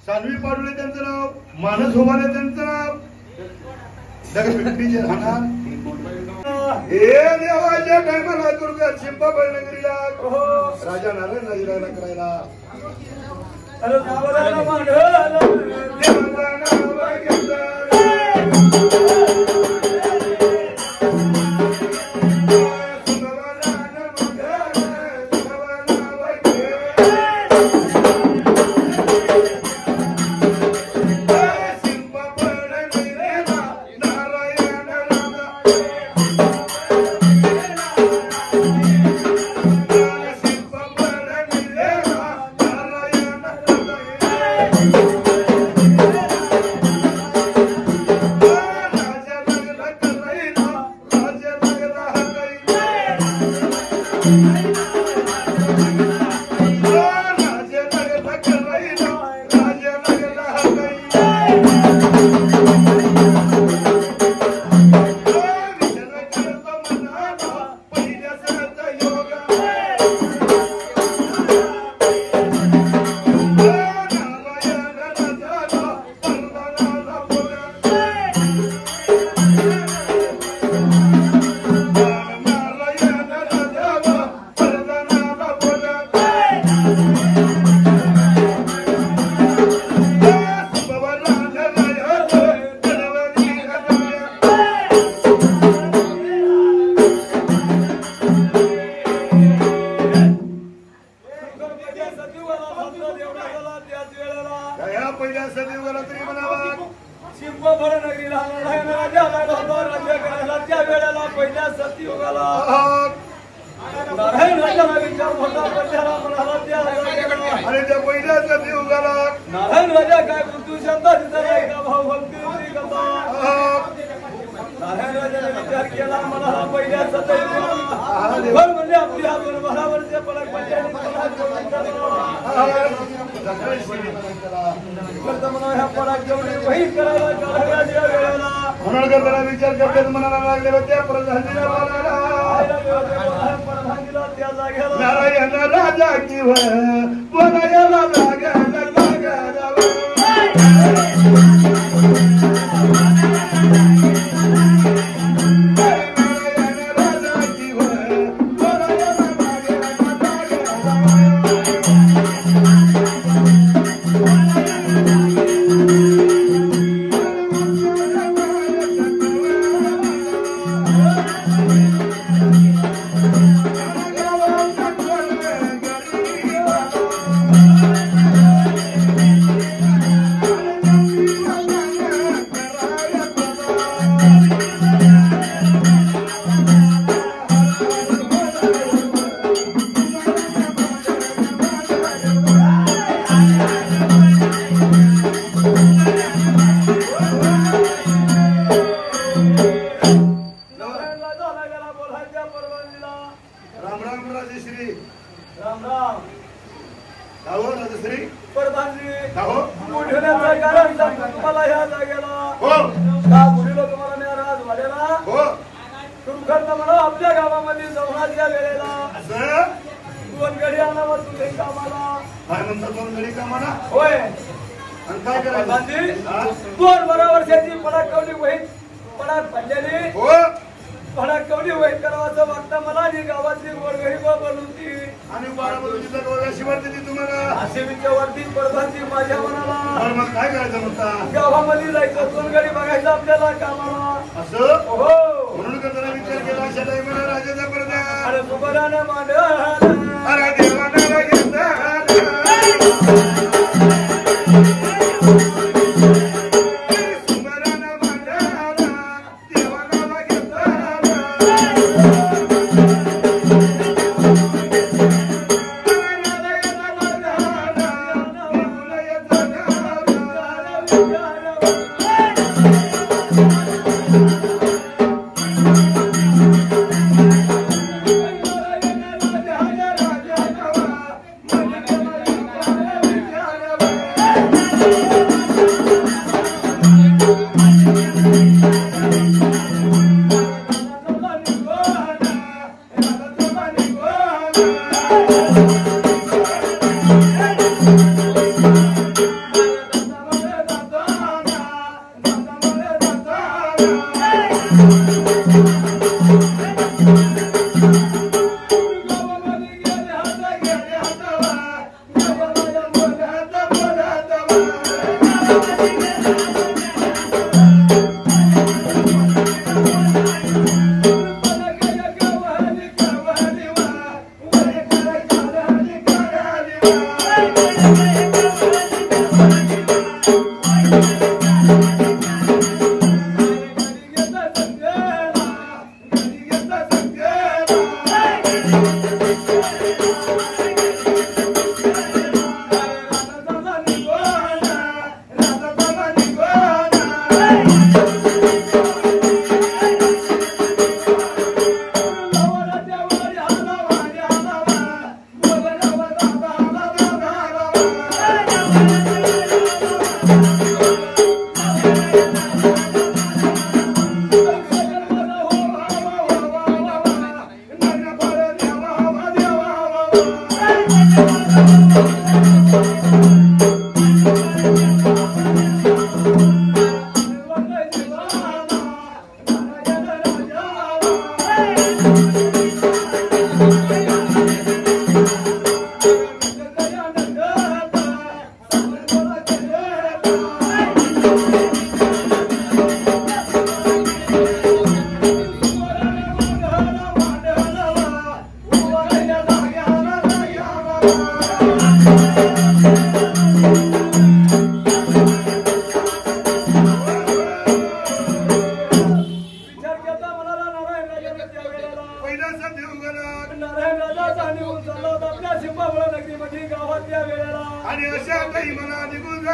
सानवी पाडुळे त्यांचं नाव, मानस होमारे त्यांचं नाव, दगडपट्टीचे राहणार हे देवाच्या टायमाला दुर्गा चिंपाबाई नगरीला राजा नारायण राजाला करायला अरे देवाला विचार करते मनाला लागले होते नारायण राजा किंवा बोलायला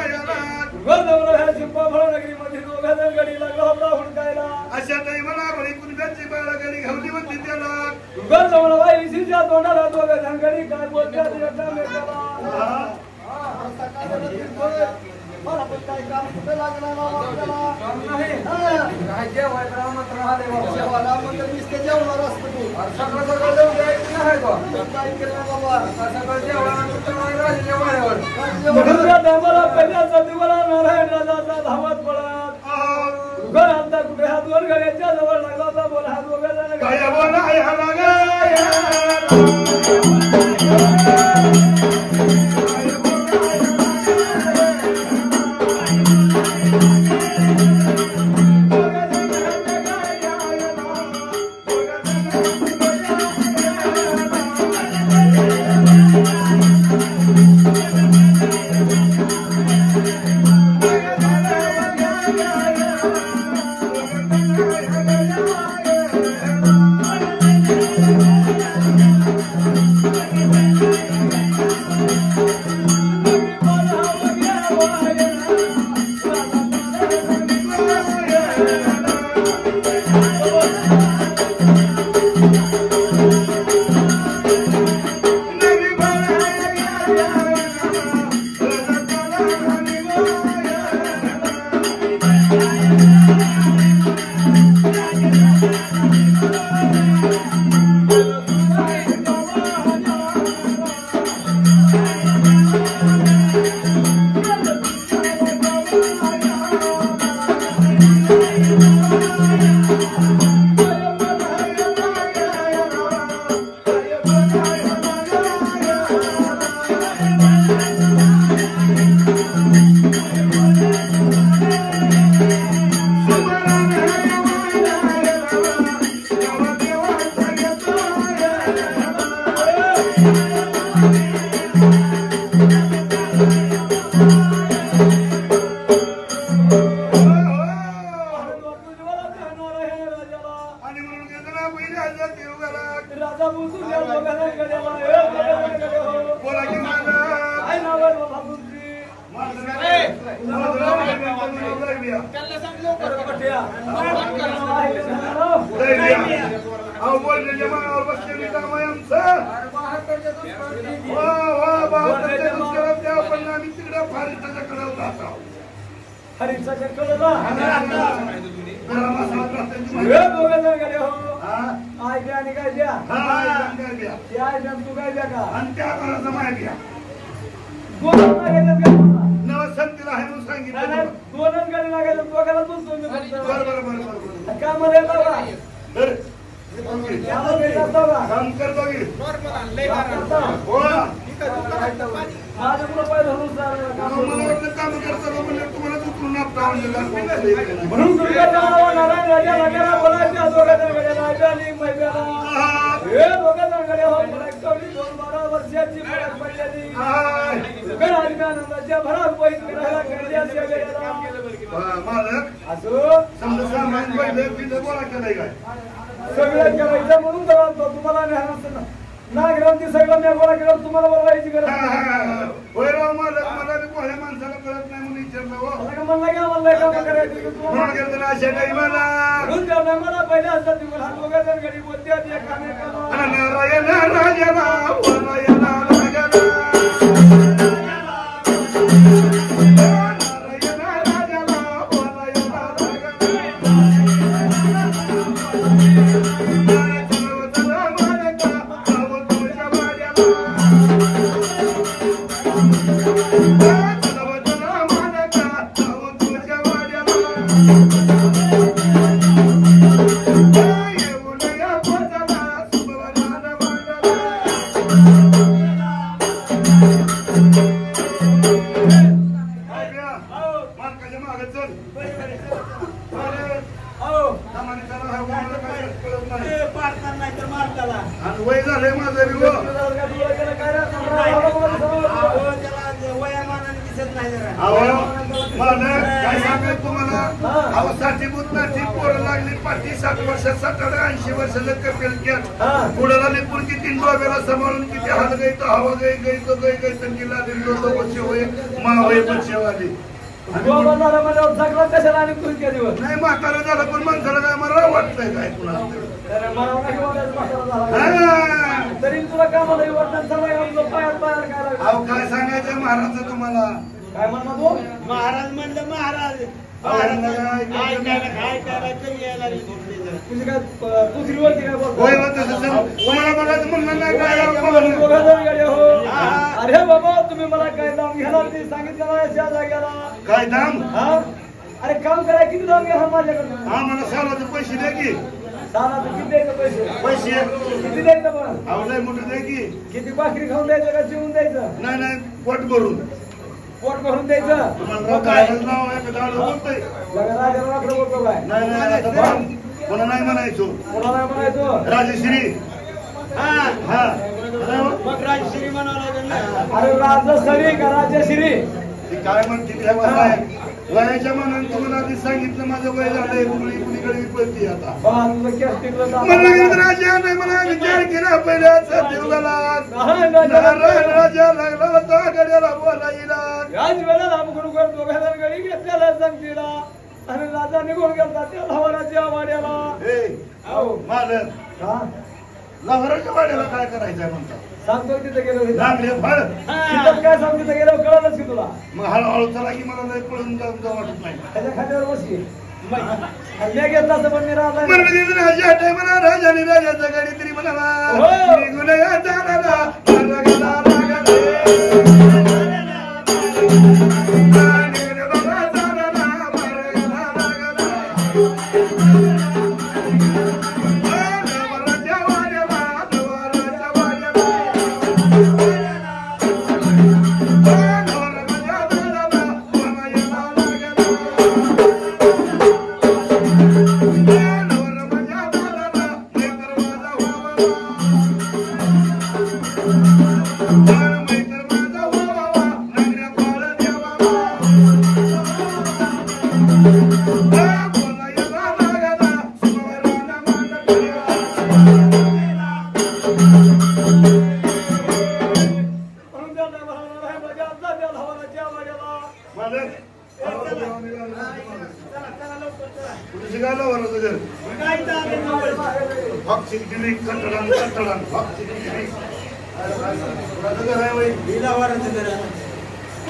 याला गोदवला ह्या चिंपाफळ नगरीमध्ये दोघा जण गडी लागला होता हुडकायला अशा टाईमला बळी कुणब्याची बाळ गडी घावली होती त्याला गोदवला वाईशीच्या तोंडाला दोघा जण गडी काय बोलतात एकमेकाला मला पण काय काम कुठे लागणार आपल्याला काम नाही काय जेवाय रामत राहिले बाबा रामत नुसते जेवणार असतो तू सगळं सगळं जेवण द्यायचं नाही का काय केलं बाबा सगळं जेवण राहिले जेवणावर मला पहिल्याचा दिवला नारायण राजाचा धावत पडत घर आता कुठे हात वर गाड्याच्या जवळ लागला होता बोला हात वगैरे काय बोला या लागा हरीचा चक्करला आय द्या आणि काय द्या तू काय द्या का आणि त्या काळाचा माहिती घ्या नवसंतीला आहे म्हणून सांगितलं दोनच गाडी लागायचं दोघाला तूच बरं काय मला येतं काम करतो की माझं कुठं पाहिजे मला वाटलं काम करतो म्हणजे तुम्हाला दुखून म्हणून नारायण राजा लागेला बोलायच्या दोघा जण गड्या राजा आणि मैदाना हे दोघा जण गड्या हो मला 12 वर्षाची फरक पडलेली गणानंदाच्या भरात पैसे राहायला करण्याच्या गड्याला मालक असो समजा सामान पहिले तिथं गोळा केलाय काय सगळं करायचं म्हणून तर तुम्हाला नाही नसतं नागरांची सगळं मी गोळा केलं तुम्हाला बोलायची गरज होय राव मालक मला बी कोण्या माणसाला कळत नाही म्हणून विचारलं हो म्हणलं का म्हणलं काम करायचं म्हणून गेलं ना अशा काही मला मला पहिले असतात तुम्हाला हात वगैरे जण घडी बोलते एकामेकाला नारायण राजाला नारायण राजाला वय झालंय माझं काय अहो मला काय सांगायचं तुम्हाला अहो 60 बुद्धनाची पोरं लागली 50-60 वर्षात 70-80 वर्षाचं कपेल केलं पुढाला निपुण किती डोब्याला सांभाळून किती हात गई तो हवा गई गई तो गई गई तंगीला दिन तो बच्चे होय मा होय बच्चे वाली नाही म्हातारा झालं पण माणसाला काय मला वाटतंय काय पुन्हा तरी तुला काय अहो काय सांगायचं महाराज तुम्हाला काय म्हणला तू महाराज म्हणलं महाराज तुझी काय दुसरीवरती काय होय तुम्हाला बघायचं म्हणलं नाही काय अरे बाबा तुम्ही मला काय दाम घेणार ते सांगितलं ना या जाग्याला काय दाम अरे काम कराय किती दाम घ्या माझ्याकडे आम्हाला सालाचे पैसे द्या की सालाचं किती द्यायचं पैसे किती द्यायचं पण अहो लय मोठं द्या की किती भाकरी खाऊन द्यायचं का जेवून द्यायचं नाही पोट भरून पोट भरून द्यायचं तुम्हाला काय नाव आहे का दारू बोलतोय राजाला वाकडं बोलतो काय नाही कोणा नाही म्हणायचो कोणाला म्हणायचो राजश्री हा मग राजश्री म्हणावं लागेल ना अरे राजश्री का राजश्री ती काय म्हणते वयाच्या मनाने तुम्हाला आधी सांगितलं माझं वय झालंय कुणीकडे पळती आता राजा नाही मला विचार केला पहिल्याचा देवगाला राजा लागला होता गड्याला बोलायला याच वेळेला दोघांना गडी घेतलेला सांगतीला आणि राजा निघून गेला त्या लहराच्या वाड्याला मालक लहराच्या वाड्याला काय करायचंय म्हणतात सांगतो तिथे गेलो लागले फळ काय सांगतो तिथे गेलो कळलंच की तुला मग हळूहळू चला की मला लय पळून जाऊन वाटत नाही त्याच्या खात्यावर बसली हल्ल्या घेतला तर पण मी राजा राजा टायमाला राजाने राजाचा गाडी तरी म्हणाला निघून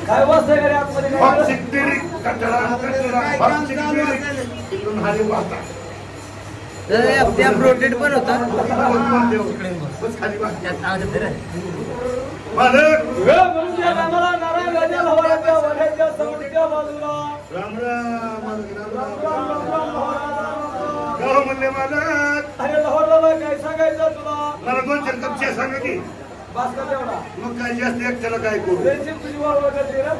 काय वाजतंय घरी आतमध्ये त्या प्रोटेट पण होता म्हणले मला अरे लाहोरला काय सांगायचं तुला मला 2-4 कप चहा सांगा की मग काय जास्त एकट्याला काय करू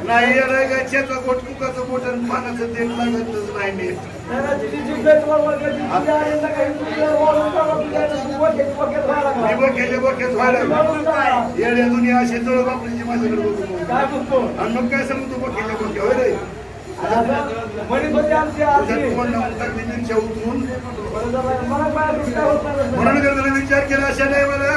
नाही याला काय चेचा बोट कुकाचं बोट आणि पानाचं तेल लागतच नाही नीट बोक्यात व्हायला येड्या दुनिया अशी तळ बापरीची माझ्याकडे बघू आणि मग काय सांगतो बोक्याच्या बोक्या होय रे उतरून म्हणून विचार केला अशा नाही मला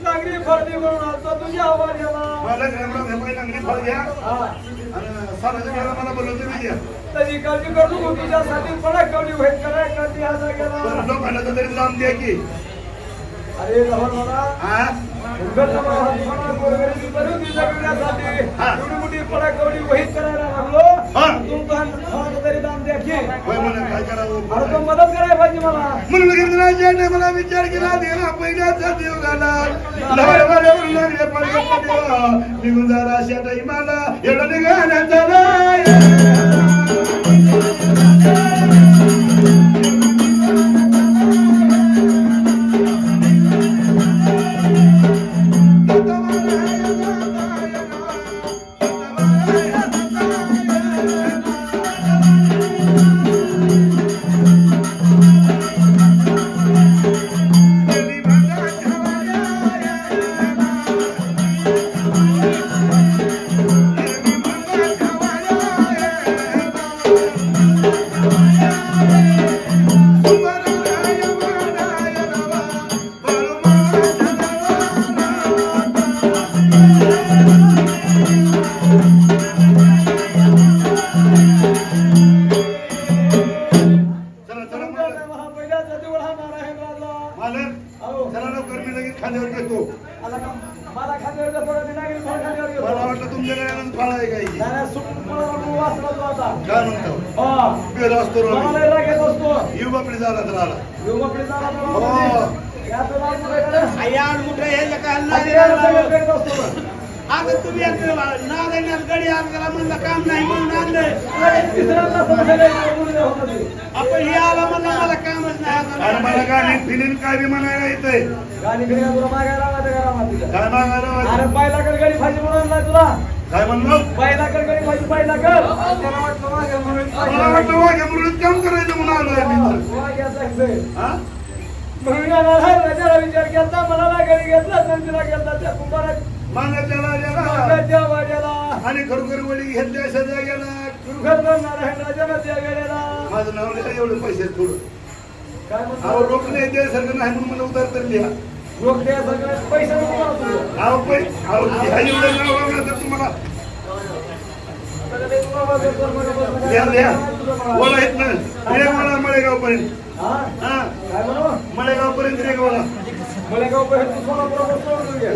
नागरी फळदी म्हणून आता तुझ्या मला नागरी फळ घ्या आणि साराच्या वेळेला मला बोलवतो मी द्या तरी काळजी करू तुझ्यासाठी पडा कवडी होईल कराय करते आता गेला लोकांना तरी लांब द्या की अरे लहर मला मोठी पडा कवडी वहीत करायला लागलो तरी दाम द्या की काय करावं तो मदत करायला पाहिजे मला म्हणून मला विचार केला देवा पहिल्याचा देव घाला निघून झाला अशा टाईमाला एवढं निघाल्याचा आहे काय नाही सुटून वाचला तू आता काय म्हणतो हा पेला असतो मला लय राग येत असतो येऊ बापडी झाला तर आला येऊ आपली जागा हो यार कुठे ह्याच्या काय असतो अगं तुम्ही नारायणात गडी आला म्हणलं काम नाही म्हणून आणलंय आपण हे आला म्हणलं मला कामच नाही आणि मला गाणी फिलिन काय बी म्हणायला येतंय गाणी फिरी तुला मागायला लावायचं काय मागायला अरे पायला कर गडी भाजी म्हणून तुला काय म्हणलो पायला कर गडी भाजी पायला कर त्याला वाटलं मागे म्हणून मला वाटलं वाघ्या म्हणून काम करायचं म्हणून आलोय मी हा म्हणून राजाला विचार केला मला गडी घेतला नंदीला घेतला त्या कुंभारात मानाच्या राजाला मागाच्या वाड्याला आणि खरोखर वडी घेतल्या अशा जाग्याला दुर्घटना नारायण राजाला त्या गेलेला माझं नाव लिहा एवढे पैसे थोडं काय म्हणतो अहो रोखले द्यायसारखं नाही म्हणून मला उधार तर लिहा लोक त्या सगळ्यात पैसे नको मागतो. अहो लिहा एवढं नाव लावलं तर तुम्हाला लिहा लिहा बोला येत ना एक मला मळेगाव पर्यंत हा हा काय म्हणू मळेगाव पर्यंत एक मला मळेगाव पर्यंत सोलापूर सोडून घ्या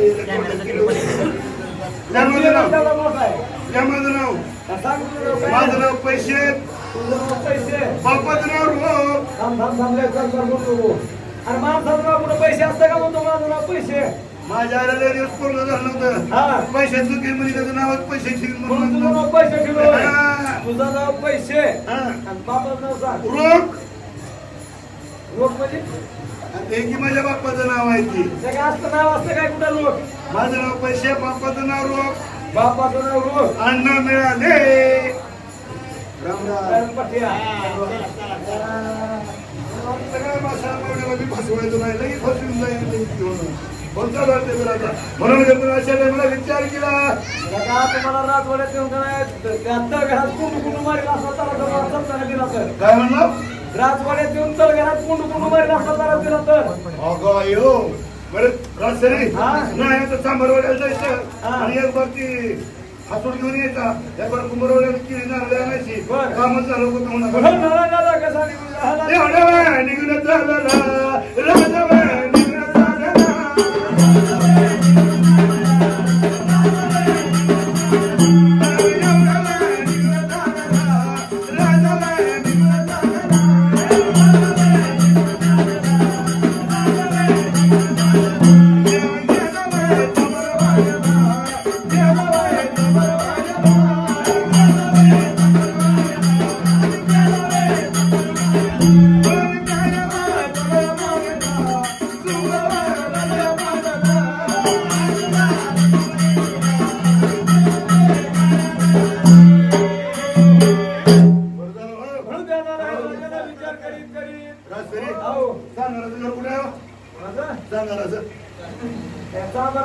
माझं नाव त्याला मोठा आहे या माझं नाव सांग तुझं काय? माझं नाव पैसे तुझं नाव पैसे बापाचं नाव रोग थांब थांब थांबले कर बोलतो आणि माणसाचं नाव कुठं पैसे असतं का म्हणतो माझं नाव पैसे माझ्या आलेल्या दिवस पूर्ण झालं हा. नव्हतं पैशाचं चुकी म्हणजे त्याचं नावच पैसे ठेवून म्हणून तुझं म्हणून नाव पैसे ठेवलं हा. तुझं नाव पैसे हा. आणि बापाचं नाव सांग रोग लोक म्हणजे हे की माझ्या बाप्पाचं नाव आहे की ते काय असतं नाव असतं काय कुठं लोक माझं नाव पैसे बाप्पाचं नाव रोग बापाचं नाव रोग अन्न मिळाले राम राम पट्या सगळ्या माणसाला मी फसवायचं नाही लगेच फसवून जाईल लगेच घेऊन बोलता जाते तर आता म्हणून अशा मला विचार केला तुम्हाला राजवाड्यात येऊन काय त्या घरात कुंडू कुंडू मारील असला तर दिला तर काय म्हणलं राजवाड्यात येऊन तर घरात कुंडू कुंडू मारील असला दिला तर अगं अयो बरं राजसरी हा. नाही आता चांबरवाड्याला जायचं हा. आणि एक बार ती हातोड घेऊन यायचा एक बार कुंभरवाड्याला किरी नारळ आणायची बरं. कामच झालं होतं म्हणून कसा निघून एवढ्या वेळ निघून झालं राजा वेळ निघून झालं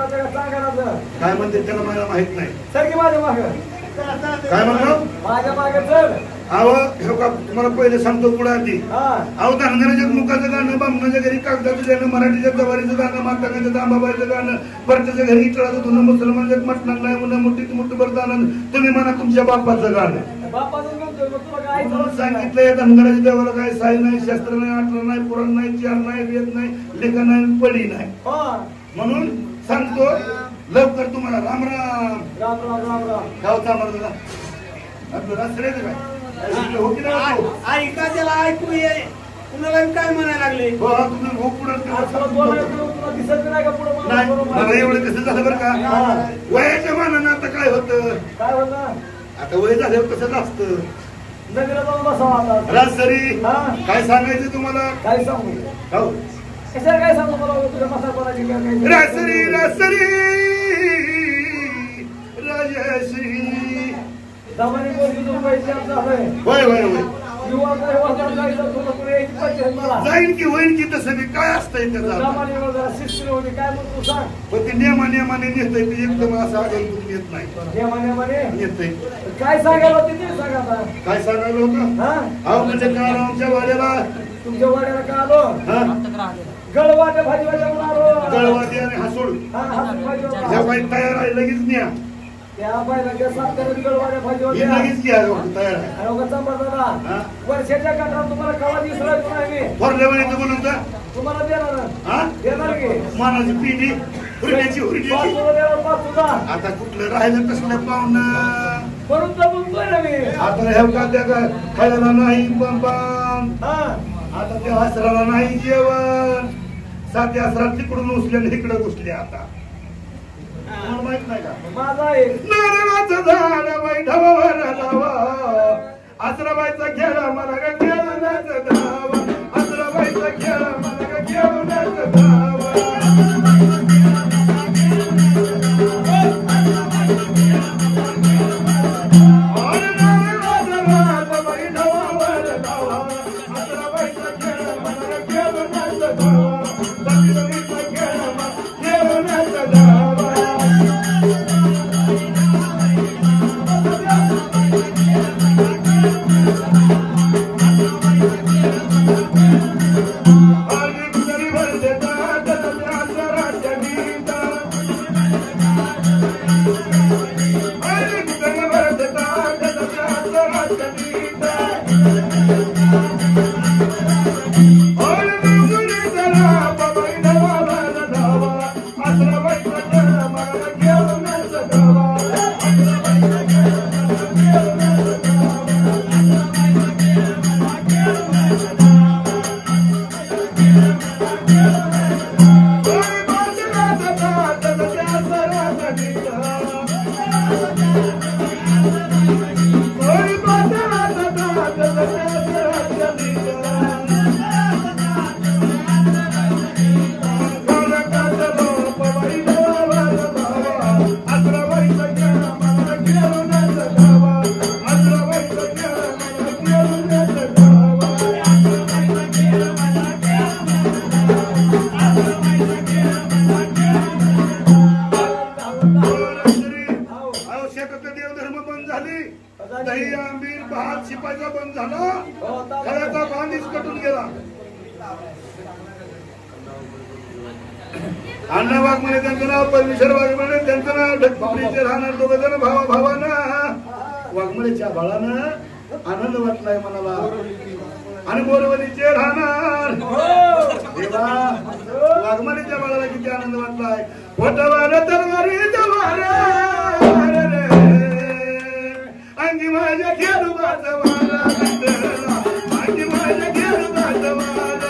काय म्हणते त्याला मला माहित नाही सर की माझ्या माग काय म्हणलं माझ्या मागे सर अहो हे का तुम्हाला पहिले सांगतो पुढे आधी हा अहो धनगराच्या मुखाचं गाणं बामणाच्या घरी कागदाचं गाणं मराठीच्या जवारीचं गाणं माताकाचं दांबाबाईचं गाणं परट्याच्या घरी इटळाचं धुणं मुसलमानाचं मटणार नाही म्हणून मोठीत मोठं बरदानं तुम्ही म्हणा तुमच्या बापाचं गाणं बापाचं म्हणतोय मग तुला काय म्हणून सांगितलंय धनगराच्या देवाला काय साई नाही शास्त्र नाही आठरा नाही पुराण नाही चार नाही वेद नाही लेखन नाही पडी नाही हा म्हणून सांगतो लवकर तुम्हाला राम राम राम राम राम राम गावचा मर्दाला आपलं राष्ट्रीयच काय हो की नाही हो? ऐका त्याला ऐकू ये कुणाला काय म्हणायला लागले हो हा तुम्ही हो पुढं आज तुला बोलायचं तुला दिसत नाही का पुढं मला नाही बरोबर मला एवढं कसं झालं बरं का हा. वयाच्या मानानं आता काय होतं काय होतं आता वय झाल्यावर कसं असतं नदीला जाऊन बसावं आता राजसरी हा. काय सांगायचं तुम्हाला काय सांगू हो कशाला काय सांगू मला तुझ्या मसालपणाची काय राजसरी राजसरी राजश्री दमाने बोलली तो पैसे झालंय होय होय होय युवा काय वाजवून जायचं तुला पुढे यायची पाहिजे मला जाईन की होईन की तसं बी काय असतंय त्याचं आता? दमाने जरा शिस्त होती काय म्हणतो तू सांग पण ते नियमाने नेतंय ते एकदम असं आगळून येत नाही म्हणे येतंय काय सांगायला होते ते सांग आता काय सांगायला होतं हा अहो म्हणजे काल आमच्या वाड्याला तुमच्या वाड्याला का आलो हा गळवाट्या भाजीवाल्या म्हणून आलो गळवादी आणि हासोड हा हा भाजीवाला ह्या बाई तयार आहे लगेच न्या त्या बायला त्या सात गळवाट्या ही भाजीवाल्या लगेच घ्या तयार आहे आणि उगाच सांभाळताना हा? वर्षाच्या काठावर तुम्हाला कवा दिसरायचो नाही मी थोरल्या वेळेचं बोलून का तुम्हाला देणार हा देणार की मानाची पिढी हुरड्याची हुरड्याची पाच तुला देणार पाच तुला आता कुठलं राहिलं कसलं पाहुणं आता हे का त्या खायला नाही पण आता त्या आसराला नाही जेवण. 7 आसरा तिकडून उचल्या इकडे घुसले. आता माहित नाही का माझा एक नारळाचं झाड बैठवावर लावा. आसराबाईचा खेळ मला का खेळण्याचं धावा. आसराबाईचा खेळ मला का खेळण्याचं धावा. दही आंबीर भात शिपायचा बंद झाला. खऱ्याचा बांधीच कटून गेला. अण्णा वाघमारे त्यांचं नाव, परमेश्वर वाघमारे त्यांचं नाव. ढगफुगडीचे राहणार 2 जण भावा भावानं. वाघमारेच्या बाळानं आनंद वाटलाय मनाला. आणि बोरवलीचे राहणार देवा. वाघमारेच्या बाळाला किती आनंद वाटलाय. पोटावर तलवारी तलवार अंगी माझ्या खेळूबाचा वारा. अंगी माझ्या खेळूबाचा वारा.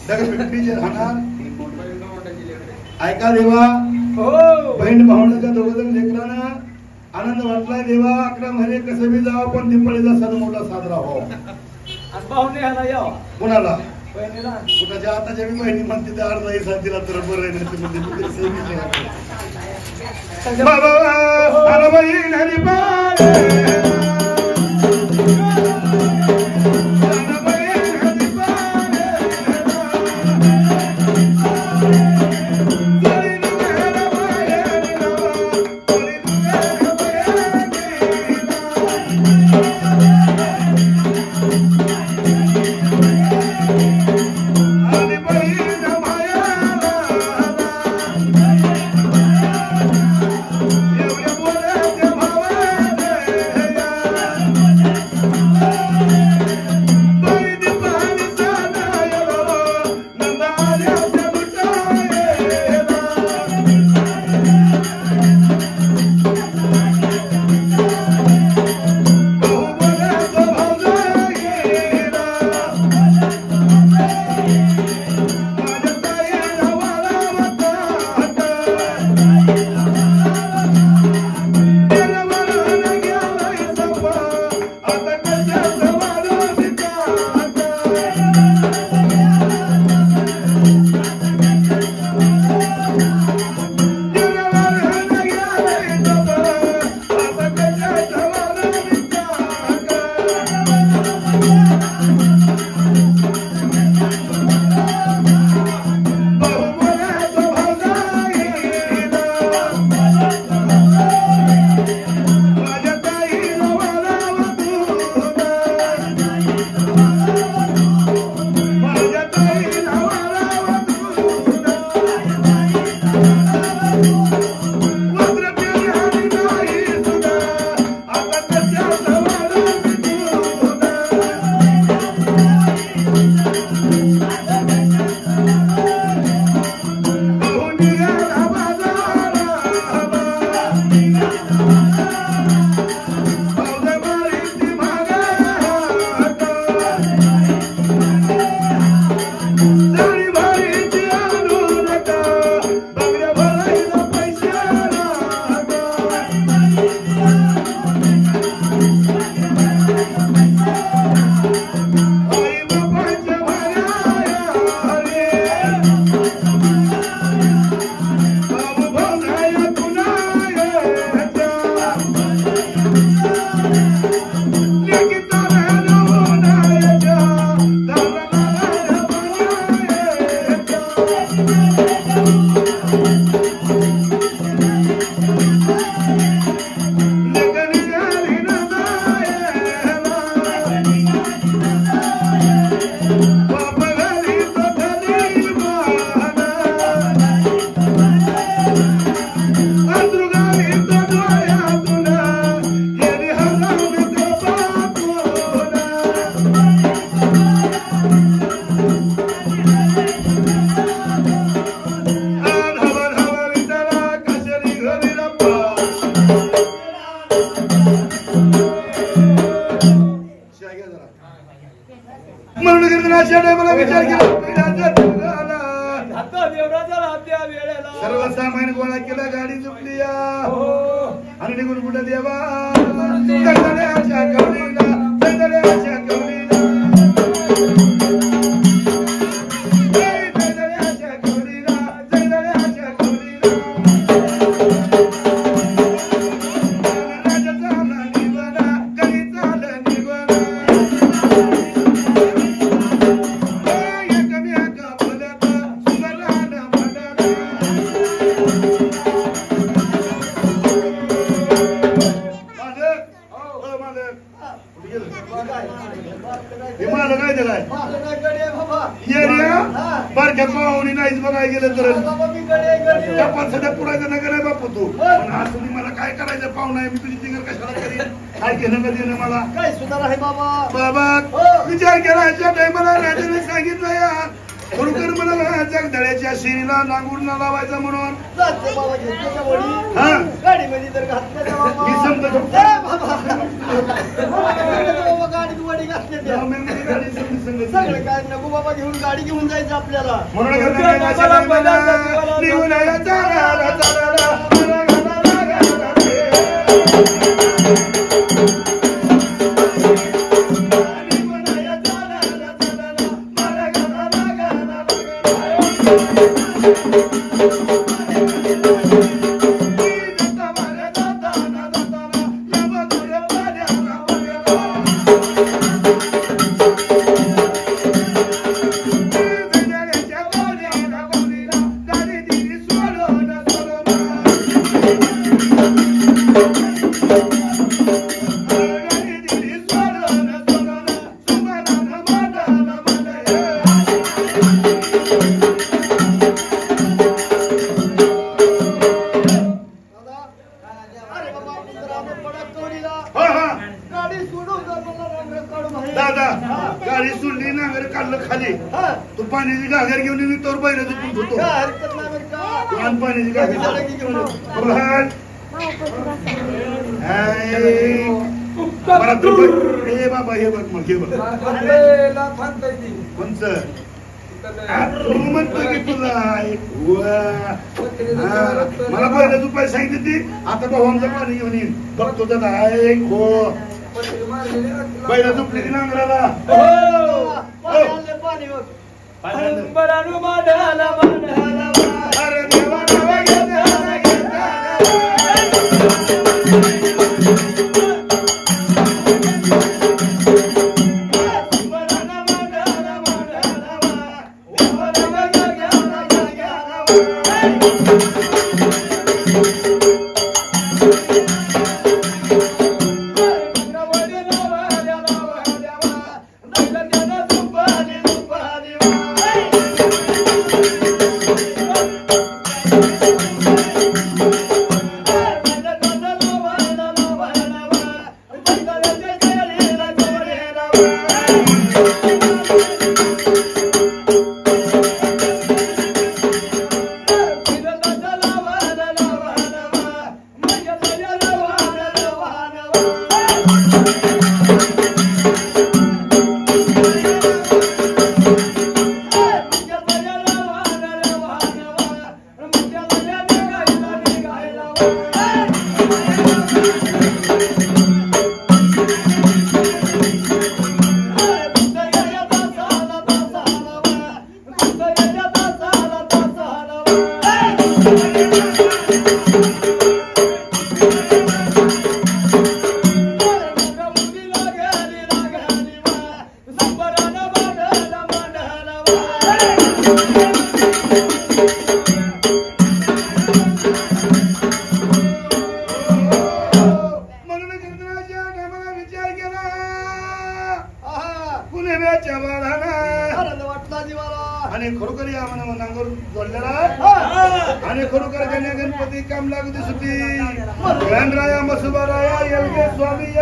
पिंपरीचे राहणार. ऐका देवा, हो बहीण भावनाच्या दोघं लेकरांना आनंद वाटलाय देवा. 11 महिने कसं बी जावं पण दिवाळीचा सण मोठा साजरा हो. पाहुणे ह्याला यावा कोणाला बहिणीला कुणाच्या आताच्या बी बहिणी म्हणते ते अर्धा दिवसात तिला तर बरं आहे बाबा बहीण हरी सर्वसामान्य गोळा केला गाडी चुकली आणि निघून कुठं देवा दगडाच्या कवडीला दगडाच्या कवडीला दगडाच्या कवडीला दगडाच्या कवडीला राजाचा निवडा गणिता निवडा बारक्या पाहुणी नाहीच बघायला गेलं तर सध्या पुरायचं नगर आहे बापू तू पण आज तुम्ही मला काय करायचं पाहुणा आहे मी तुझी तिंगर कशाला करीन काय घेणं का देणं मला काय सुधार आहे बाबा बाबा विचार केला याच्या टायमाला राजाने सांगितलं या खरोखर मला जगदळ्याच्या शिरीला नांगुरला लावायचा म्हणून जाते बाबा घेतल्याच्या वडी हा गाडीमध्ये तर घातल्याच्या बाबा मी समजतो बाबा गाडीत वडी घातल्या सगळं काय नको बाबा घेऊन गाडी घेऊन जायचं आपल्याला गाडी सोडली नांगर काढलं खाली तू पाण्याची घागर घेऊन मी तोर बैल होतो पाण्याची घागर हे बाबा हे बघ मग हे बघ कोणचं तू म्हणतो की तुला मला पहिलं तू पैसे सांगितले ती आता भावांचं पाणी घेऊन येईल बघतो दादा ऐक हो पहिला झोपली ती नांगराला अरे देवा आणि खरोखर या म्हणा नांगर जोडलेला आणि खरोखर गणपती काम लागते सुटी गणराया मसुबाराया येलगे स्वामी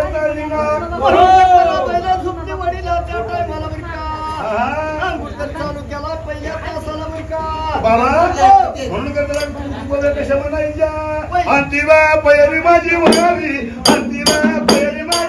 बाबा म्हणून करताना कशा म्हणायच्या अंतिमा पैरी माझी म्हणावी अंतिमा पैरी माझी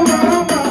Mama.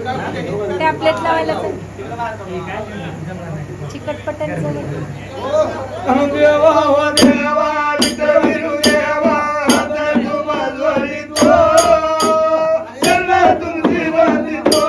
टॅबलेट लावायला चिकटपट्ट्यांचं देवा देवा विठ्ठल देवा आता तू माझ्यावरी तो चला तुमची वाली तो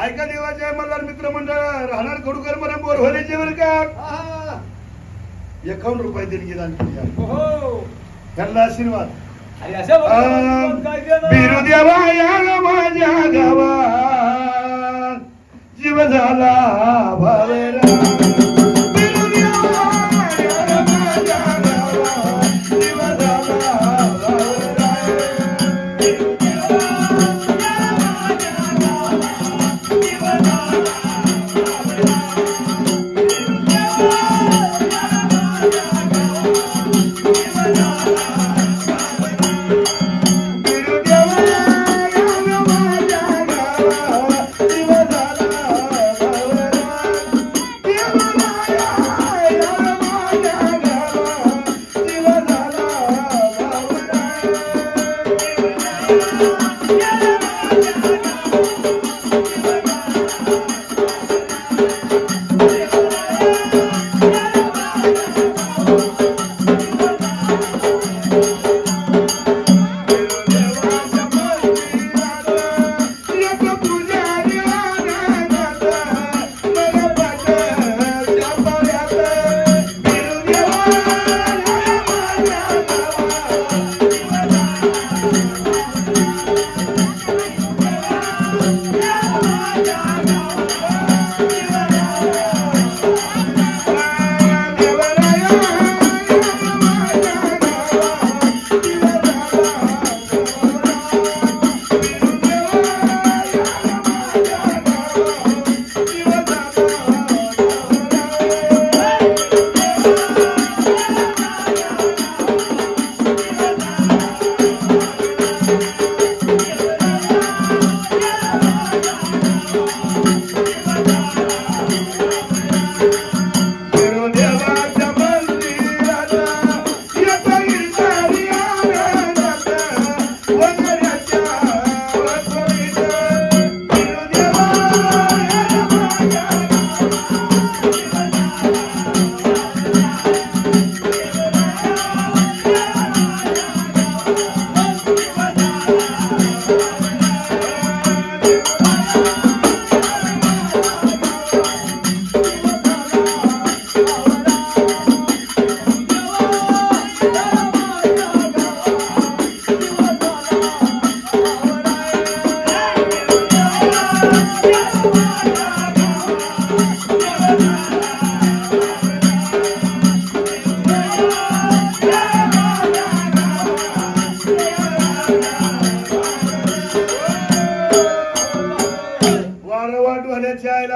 ऐका देवाच्या मल्हार मित्र मंडळ राहणार खडूकर मला बोरवण्याचे वर का 51 रुपये देणगी दान केली त्यांना आशीर्वाद बिरू देवा या माझ्या गावात जीव झाला भावेरा बिरू देवा या माझ्या गावात जीव झाला भावेरा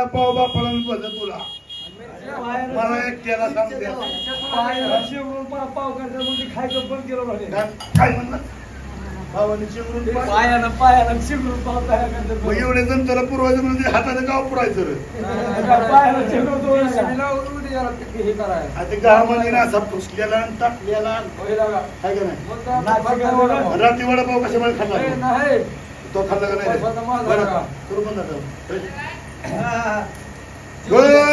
पाव बापाला तुला मला एकट्याला सांगते 500 पाव करता म्हणजे खायचं बंद केलं काय म्हणलं भावाने चिंगरून पाय. पायानं चिमरून पावसाळ्या करतात. मग एवढे जण त्याला पुरवायचं म्हणजे हाताने गाव पुरायचं रे. पायानं चिमरून हे करायला. आता गावामध्ये ना असा फुसलेला आणि टाकलेला आहे का नाही. रात्री वडापाव कशामुळे खाल्ला नाही तो खाल्ला का नाही रे? बरं का? करू बंद आता. गोविंद